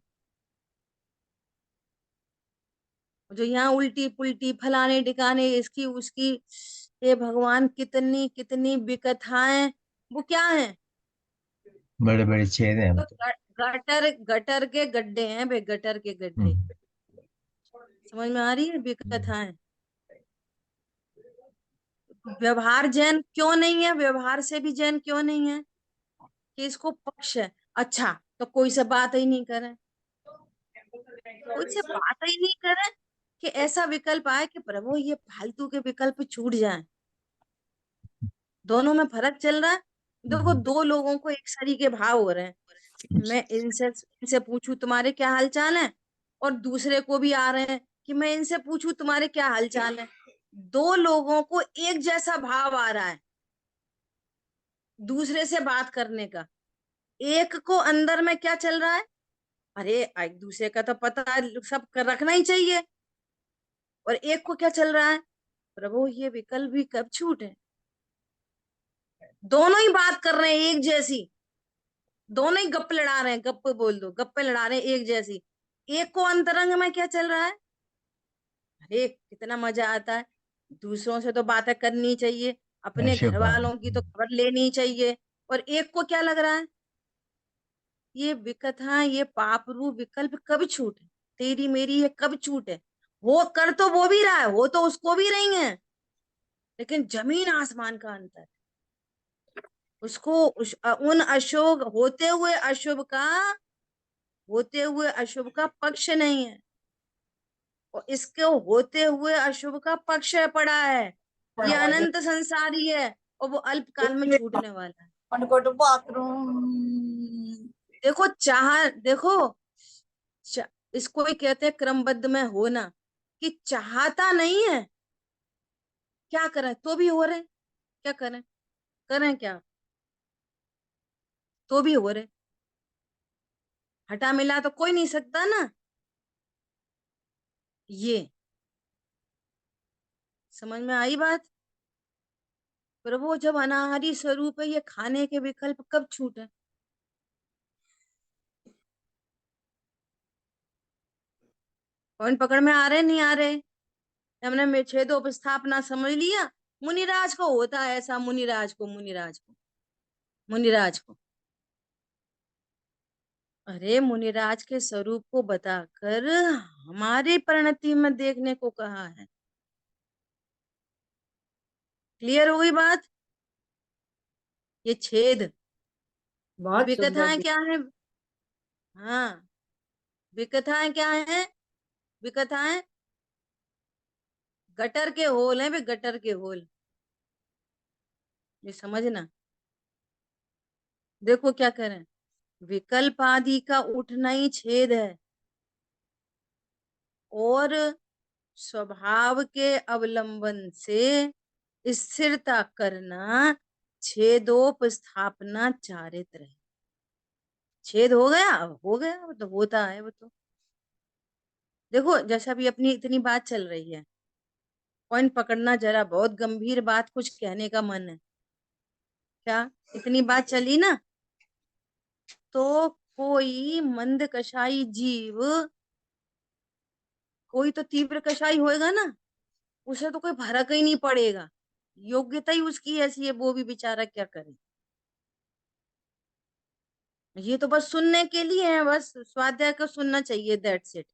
जो यहाँ उल्टी पुल्टी फलाने ठिकाने इसकी उसकी, ये भगवान कितनी कितनी विकथाएं, वो क्या है? बड़े बड़े छेद हैं तो मतलब। गटर गटर के गड्ढे हैं भाई, गटर के गड्ढे। हम्म। समझ में आ रही है विकथाएं? व्यवहार जैन क्यों नहीं है? व्यवहार से भी जैन क्यों नहीं है? कि इसको पक्ष है। अच्छा, तो कोई से बात ही नहीं करे, कोई से बात ही नहीं करे कि ऐसा विकल्प आए कि प्रभु ये फालतू के विकल्प छूट जाए। दोनों में फर्क चल रहा है। देखो दो लोगों को एक सरी के भाव हो रहे हैं, मैं इनसे इनसे पूछूं तुम्हारे क्या हालचाल है, और दूसरे को भी आ रहे हैं कि मैं इनसे पूछूं तुम्हारे क्या हालचाल है। दो लोगों को एक जैसा भाव आ रहा है दूसरे से बात करने का। एक को अंदर में क्या चल रहा है? अरे एक दूसरे का तो पता सब कर रखना ही चाहिए। और एक को क्या चल रहा है? प्रभु ये विकल्प भी कब छूटे। दोनों ही बात कर रहे हैं एक जैसी, दोनों ही गप्पे लड़ा रहे हैं, गप्पे बोल दो, गप्पे लड़ा रहे हैं एक जैसी। एक को अंतरंग में क्या चल रहा है? अरे कितना मजा आता है, दूसरों से तो बातें करनी चाहिए, अपने शुभ घर भाव। वालों की तो खबर लेनी चाहिए। और एक को क्या लग रहा है? ये विकथा, ये पाप रूप विकल्प कब छूटे, तेरी मेरी ये कब छूटे। वो कर तो वो भी रहा है, वो तो उसको भी रही है, लेकिन जमीन आसमान का अंतर। उसको उन अशुभ होते हुए अशुभ का पक्ष नहीं है, और इसके होते हुए अशुभ का पक्ष पड़ा है। ये अनंत संसारी है, और वो अल्प काल में छूटने वाला है। बाथरूम। देखो देखो, इसको ही कहते हैं क्रमबद्ध में होना, कि चाहता नहीं है, क्या करें तो भी हो रहे, क्या करें, करें क्या, तो भी हो रहे। हटा मिला तो कोई नहीं सकता ना। ये समझ में आई बात? प्रभु जब अनाहरी स्वरूप है, ये खाने के विकल्प कब छूटे। पॉइंट पकड़ में आ रहे नहीं आ रहे? हमने छेदो उपस्थापना समझ लिया। मुनिराज को होता है ऐसा, मुनिराज को अरे मुनिराज के स्वरूप को बताकर हमारी परिणति में देखने को कहा है। क्लियर हो गई बात? ये छेद बहुत सुंदर विकथाएं जी। क्या है? हाँ, विकथाएं क्या है? विकथाएं गटर के होल हैं वे, गटर के होल। ये समझना। देखो क्या करें, विकल्प आदि का उठना ही छेद है, और स्वभाव के अवलंबन से स्थिरता करना छेदोपस्थापना चारित्र है। छेद हो गया, अब हो गया, वो तो होता है वो तो। देखो जैसा अभी अपनी इतनी बात चल रही है, पॉइंट पकड़ना जरा, बहुत गंभीर बात कुछ कहने का मन है क्या? इतनी बात चली ना, तो कोई मंद कषाई जीव, कोई तो तीव्र कषाई होएगा ना, उसे तो कोई फर्क ही नहीं पड़ेगा, योग्यता ही उसकी ऐसी है, वो भी बेचारा क्या करे। ये तो बस सुनने के लिए है, बस स्वाध्याय को सुनना चाहिए, दैट्स इट।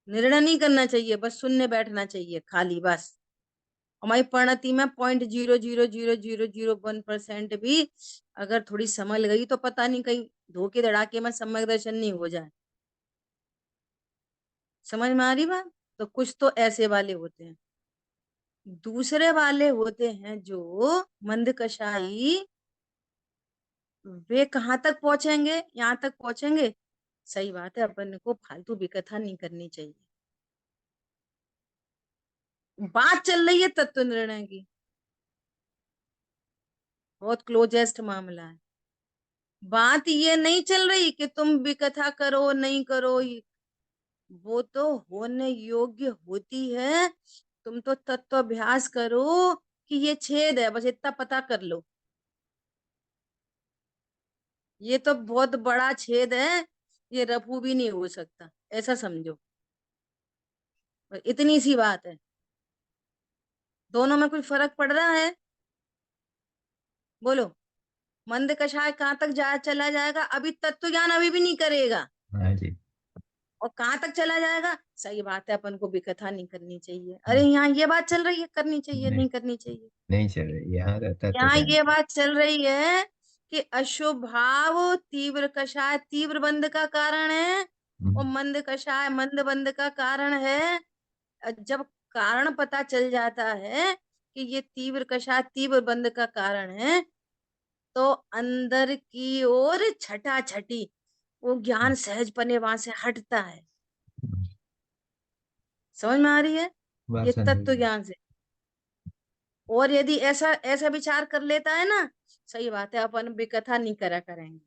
निर्णय नहीं करना चाहिए, बस सुनने बैठना चाहिए खाली बस। हमारी परिणति में 0.0000001% भी अगर थोड़ी संभल गई तो पता नहीं कहीं धोखे धड़ाके में सम्यक दर्शन नहीं हो जाए। समझ में आ रही बात? तो कुछ तो ऐसे वाले होते हैं, दूसरे वाले होते हैं जो मंद कषाई, वे कहाँ तक पहुंचेंगे? यहाँ तक पहुंचेंगे। सही बात है, अपन को फालतू विकथा नहीं करनी चाहिए। बात चल रही है तत्व निर्णय की, बहुत क्लोजेस्ट मामला है। बात ये नहीं चल रही कि तुम विकथा करो नहीं करो, वो तो होने योग्य होती है। तुम तो तत्वाभ्यास करो कि ये छेद है, बस इतना पता कर लो, ये तो बहुत बड़ा छेद है, ये रफू भी नहीं हो सकता, ऐसा समझो। इतनी सी बात है, दोनों में कुछ फर्क पड़ रहा है? बोलो। मंद कषाय कहाँ तक चला जाएगा? अभी तत्व ज्ञान अभी भी नहीं करेगा, हाँ जी। और कहाँ तक चला जाएगा? सही बात है, अपन को विकथा नहीं करनी चाहिए। अरे यहाँ ये बात चल रही है, करनी चाहिए नहीं, नहीं करनी चाहिए? नहीं चल रही, यहाँ रहता तो यहाँ ज्ञान। ये बात चल रही है कि अशुभ भाव तीव्र कषाय तीव्र बंध का कारण है, और हम्म, मंद कषाय मंद बंध का कारण है। जब कारण पता चल जाता है कि ये तीव्र कषाय तीव्र बंध का कारण है, तो अंदर की ओर छटा छटी वो ज्ञान सहज पने वहां से हटता है। समझ में आ रही है? बात ये समझ तत्व में। ज्ञान से। और यदि ऐसा ऐसा विचार कर लेता है ना, सही बात है, अपन विकथा नहीं करा करेंगे,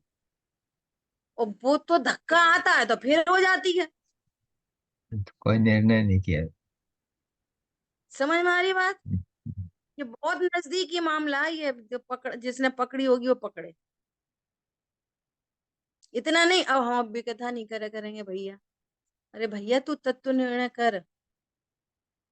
और वो तो धक्का आता है तो फिर हो जाती है। तो कोई निर्णय नहीं किया। समझ में आ रही बात? ये बहुत नजदीकी मामला है, ये जो जिसने पकड़ी होगी वो पकड़े। इतना नहीं, अब हम विकथा नहीं करा करेंगे भैया। अरे भैया तू तत्व निर्णय कर,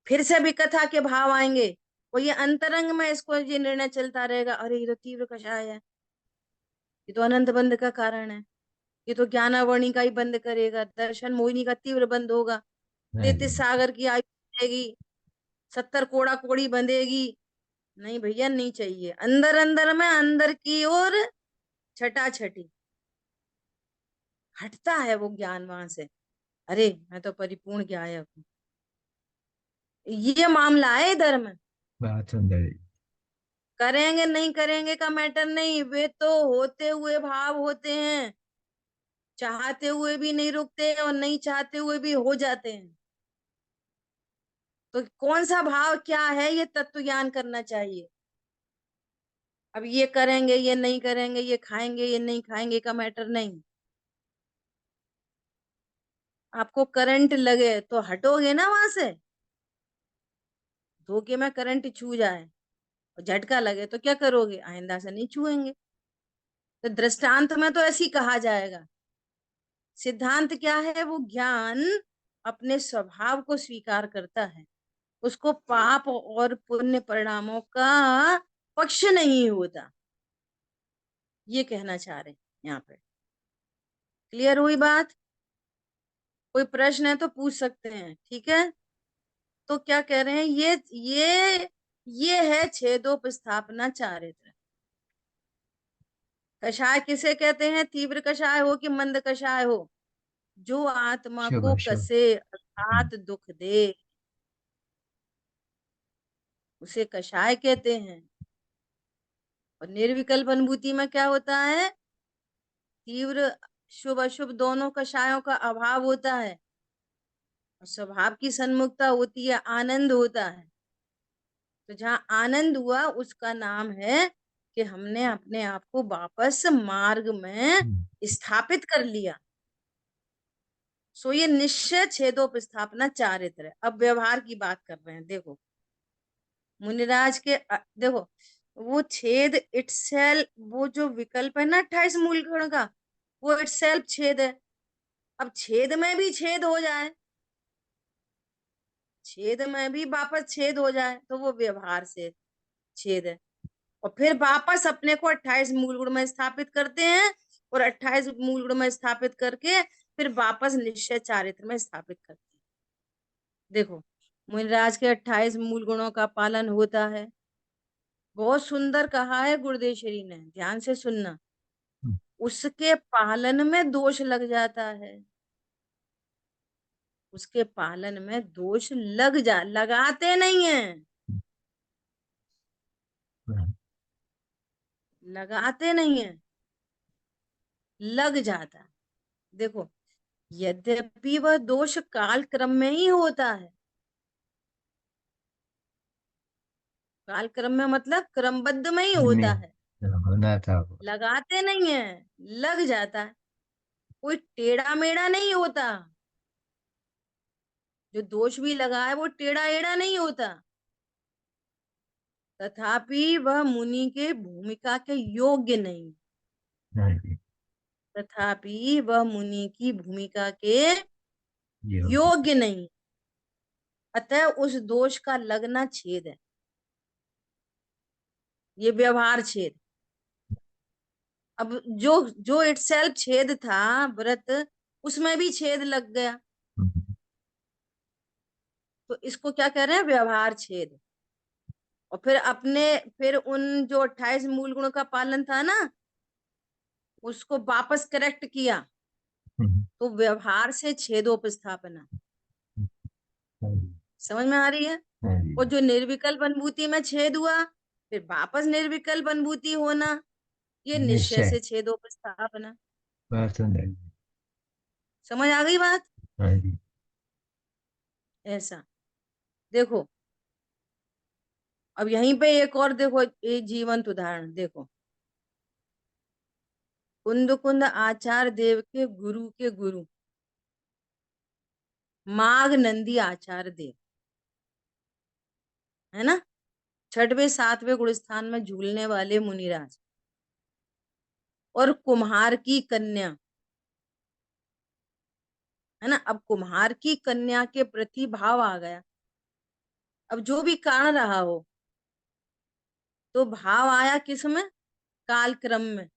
फिर से विकथा के भाव आएंगे, वो ये अंतरंग में इसको ये निर्णय चलता रहेगा, अरे ये तो तीव्र कषाय है, ये तो अनंत बंध का कारण है, ये तो ज्ञानावरणी का ही बंद करेगा, दर्शन मोहिनी का तीव्र बंद होगा, हाँ जी। 33 सागर की आयु बंधेगी, 70 कोड़ा कोड़ी बंधेगी। नहीं भैया, नहीं चाहिए। अंदर अंदर में अंदर की ओर छटा छटी हटता है वो ज्ञान वहां से। अरे मैं तो परिपूर्ण गायक हूँ, ये मामला है इधर में। बात समझ रही। करेंगे नहीं करेंगे का मैटर नहीं, वे तो होते हुए भाव होते हैं, चाहते हुए भी नहीं रुकते और नहीं चाहते हुए भी हो जाते हैं। तो कौन सा भाव क्या है, ये तत्व ज्ञान करना चाहिए। अब ये करेंगे ये नहीं करेंगे, ये खाएंगे ये नहीं खाएंगे का मैटर नहीं। आपको करंट लगे तो हटोगे ना वहां से, धोखे में करंट छू जाए और झटका लगे तो क्या करोगे? आइंदा से नहीं छुएंगे। तो दृष्टांत में तो ऐसे ही कहा जाएगा, सिद्धांत क्या है? वो ज्ञान अपने स्वभाव को स्वीकार करता है, उसको पाप और पुण्य परिणामों का पक्ष नहीं होता, ये कहना चाह रहे हैं यहाँ पे। क्लियर हुई बात? कोई प्रश्न है तो पूछ सकते हैं, ठीक है। तो क्या कह रहे हैं, ये है छेदोपस्थापना चारित्र। कषाय किसे कहते हैं? तीव्र कषाय हो कि मंद कषाय हो, जो आत्मा शुभ को शुभ। कसे अर्थात दुख दे, उसे कषाय कहते हैं। और निर्विकल्प अनुभूति में क्या होता है? तीव्र शुभ अशुभ दोनों कषायों का अभाव होता है, और स्वभाव की सन्मुखता होती है, आनंद होता है। तो जहां आनंद हुआ उसका नाम है कि हमने अपने आप को वापस मार्ग में स्थापित कर लिया। सो ये निश्चय छेदोपस्थापना चारित्र है। अब व्यवहार की बात कर रहे हैं। देखो मुनिराज के देखो वो छेद इटसेल्फ, वो जो विकल्प है ना 28 मूल गुण का, वो इटसेल्फ छेद है। अब छेद में भी छेद हो जाए, छेद में भी वापस छेद हो जाए, तो वो व्यवहार से छेद है। और फिर वापस अपने को 28 मूल गुण में स्थापित करते हैं, और 28 मूल गुण में स्थापित करके फिर वापस निश्चय चारित्र में स्थापित करते हैं। देखो मुनिराज के 28 मूल गुणों का पालन होता है। बहुत सुंदर कहा है गुरुदेवश्री ने, ध्यान से सुनना। उसके पालन में दोष लग जाता है, उसके पालन में दोष लगाते नहीं है, लगाते नहीं है, लग जाता है। देखो यद्यपि वह दोष काल क्रम में ही होता है, काल क्रम में मतलब क्रमबद्ध में ही होता है, होना था वो। लगाते नहीं है, लग जाता है। कोई टेढ़ा मेढ़ा नहीं होता, जो दोष भी लगा है वो टेढ़ा एढ़ा नहीं होता। तथापि वह मुनि के भूमिका के योग्य नहीं, हाँ जी। तथापि वह मुनि की भूमिका के ये योग्य नहीं, अतः उस दोष का लगना छेद है, ये व्यवहार छेद। अब जो जो इटसेल्फ छेद था व्रत, उसमें भी छेद लग गया, तो इसको क्या कह रहे हैं? व्यवहार छेद। और फिर उन जो 28 मूल गुणों का पालन था ना, उसको वापस करेक्ट किया, तो व्यवहार से छेदोपस्थापना। समझ में आ रही है? और जो निर्विकल्प अनुभूति में छेद हुआ, फिर वापस निर्विकल्प अनुभूति होना, ये निश्चय निश्चय। से छेदोपस्थापना। बहुत सुंदर। समझ आ गई बात? हाँ जी। ऐसा देखो। अब यहीं पे एक और देखो, एक जीवंत उदाहरण देखो। कुंद कुंद आचार्य देव के गुरु माघ नंदी आचार्य देव, है ना, छठवें सातवें गुण स्थान में झूलने वाले मुनिराज, और कुम्हार की कन्या, है ना। अब कुम्हार की कन्या के प्रति भाव आ गया, अब जो भी कारण रहा हो, तो भाव आया किस में? काल क्रम में।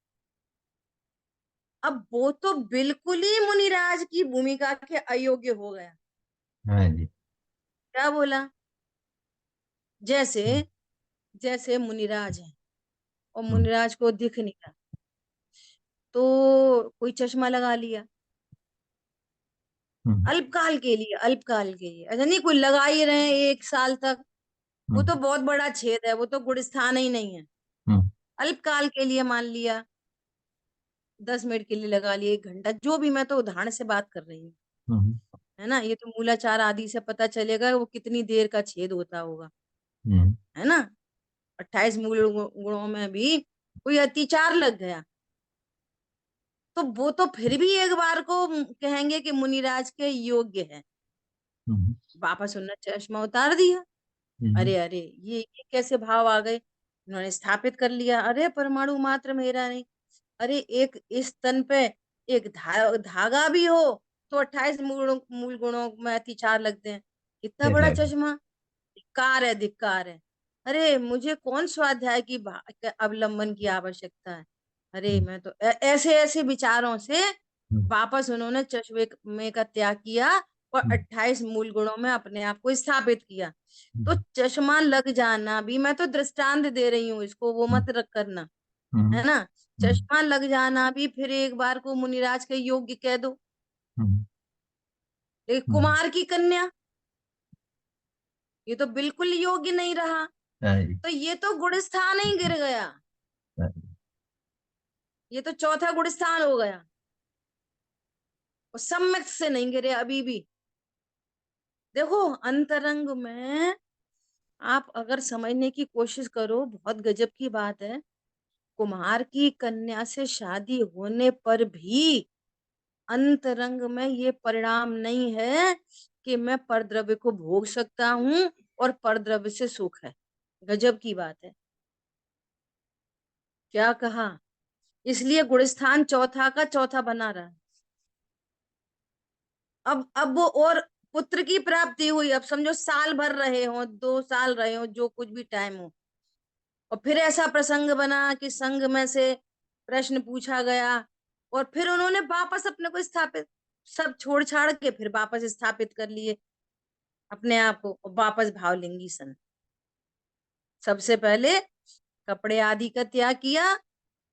अब वो तो बिल्कुल ही मुनिराज की भूमिका के अयोग्य हो गया। हाँ जी। क्या बोला? जैसे जैसे मुनिराज है, और मुनिराज को दिख नहीं रहा, तो कोई चश्मा लगा लिया अल्पकाल के लिए, अल्पकाल के लिए, ऐसा नहीं कोई लगा ही रहे 1 साल तक, वो तो बहुत बड़ा छेद है, वो तो गुण स्थान ही नहीं है। अल्पकाल के लिए मान लिया, 10 मिनट के लिए लगा लिया, 1 घंटा, जो भी, मैं तो उदाहरण से बात कर रही हूँ, है ना। ये तो मूलाचार आदि से पता चलेगा वो कितनी देर का छेद होता होगा, है ना। 28 मूल गुणों में भी कोई अतिचार लग गया, तो वो तो फिर भी एक बार को कहेंगे कि मुनिराज के योग्य है। वापस उन्होंने चश्मा उतार दिया, अरे अरे ये कैसे भाव आ गए, उन्होंने स्थापित कर लिया, अरे परमाणु मात्र मेरा नहीं, अरे एक इस तन पे एक धागा भी हो तो 28 मूल गुणों में अति 4 लगते हैं। इतना ये बड़ा लग चश्मा, धिक्कार है, धिक्कार है। अरे मुझे कौन स्वाध्याय की अवलंबन की आवश्यकता है। अरे हम्म, मैं तो ऐसे ऐसे विचारों से हम्म, वापस उन्होंने चश्मे में का त्याग किया और हम्म, 28 मूल गुणों में अपने आप को स्थापित किया। तो हम्म, चश्मा लग जाना भी, मैं तो दृष्टांत दे रही हूँ इसको, वो हम्म, मत रख करना, हम्म, है ना। हम्म, चश्मा लग जाना भी फिर एक बार को मुनिराज के योग्य कह दो। हम्म, एक हम्म, कुमार की कन्या, ये तो बिल्कुल योग्य नहीं रहा। हाँ जी, तो ये तो गुणस्थान ही गिर गया, हाँ जी, ये तो चौथा गुणस्थान हो गया। और सम्यक से नहीं गिरे अभी भी। देखो अंतरंग में आप अगर समझने की कोशिश करो, बहुत गजब की बात है। कुम्हार की कन्या से शादी होने पर भी अंतरंग में ये परिणाम नहीं है कि मैं परद्रव्य को भोग सकता हूँ और परद्रव्य से सुख है। गजब की बात है। क्या कहा, इसलिए गुणस्थान चौथा का चौथा बना रहा। अब वो और पुत्र की प्राप्ति हुई, अब समझो साल भर रहे हो, 2 साल रहे हो, जो कुछ भी टाइम हो, और फिर ऐसा प्रसंग बना कि संघ में से प्रश्न पूछा गया और फिर उन्होंने वापस अपने को स्थापित, सब छोड़ छाड़ के फिर वापस स्थापित कर लिए अपने आप को, वापस भावलिंगी सन। सबसे पहले कपड़े आदि का त्याग किया,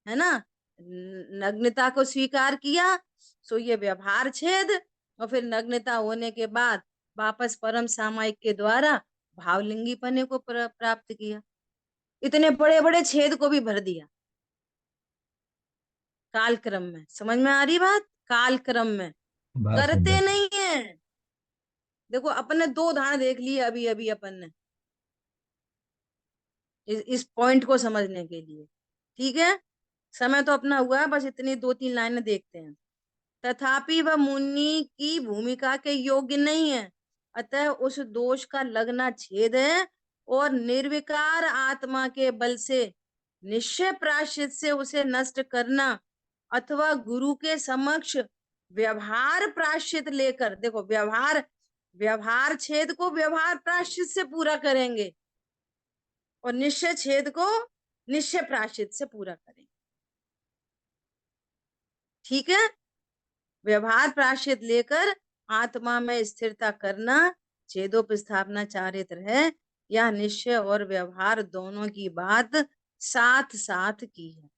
है ना, नग्नता को स्वीकार किया, सो ये व्यवहार छेद, और फिर नग्नता होने के बाद वापस परम सामायिक के द्वारा भावलिंगी पने को प्राप्त किया। इतने बड़े बड़े छेद को भी भर दिया कालक्रम में। समझ में आ रही बात, कालक्रम में बहुत करते सुंदर। नहीं है। देखो अपन ने 2 उदाहरण देख लिए अभी अभी अपन ने, इस पॉइंट को समझने के लिए। ठीक है, समय तो अपना हुआ है, बस इतनी 2-3 लाइनें देखते हैं। तथापि वह मुनि की भूमिका के योग्य नहीं है, अतः उस दोष का लगना छेद है, और निर्विकार आत्मा के बल से निश्चय प्रायश्चित से उसे नष्ट करना, अथवा गुरु के समक्ष व्यवहार प्रायश्चित लेकर, देखो व्यवहार, व्यवहार छेद को व्यवहार प्रायश्चित से पूरा करेंगे और निश्चय छेद को निश्चय प्रायश्चित से पूरा करेंगे। ठीक है, व्यवहार प्रायश्चित लेकर आत्मा में स्थिरता करना छेदोपस्थापना चारित्र है, या निश्चय और व्यवहार दोनों की बात साथ साथ की है।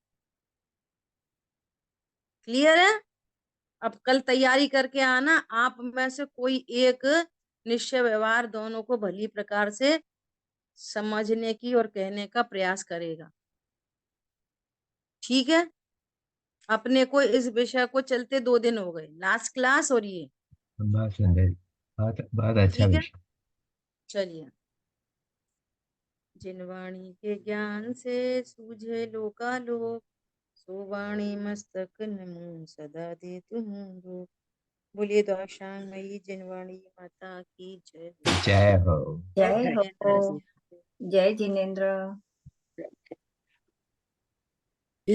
क्लियर है। अब कल तैयारी करके आना, आप में से कोई एक निश्चय व्यवहार दोनों को भली प्रकार से समझने की और कहने का प्रयास करेगा। ठीक है, अपने को इस विषय को चलते 2 दिन हो गए, लास्ट क्लास और ये। बहुत सुंदर, बहुत बहुत अच्छा ठीक है, विषय। चलिए। जिन वाणी के ज्ञान से सूझे लोकालोक, सो वाणी मस्तक नमो सदा दे तुम लोग। बोलिए द्वाशांगमयी जिनवाणी माता की जय। जय हो। जय जय हो। जिनेन्द्र जी। जय जिनेन्द्र।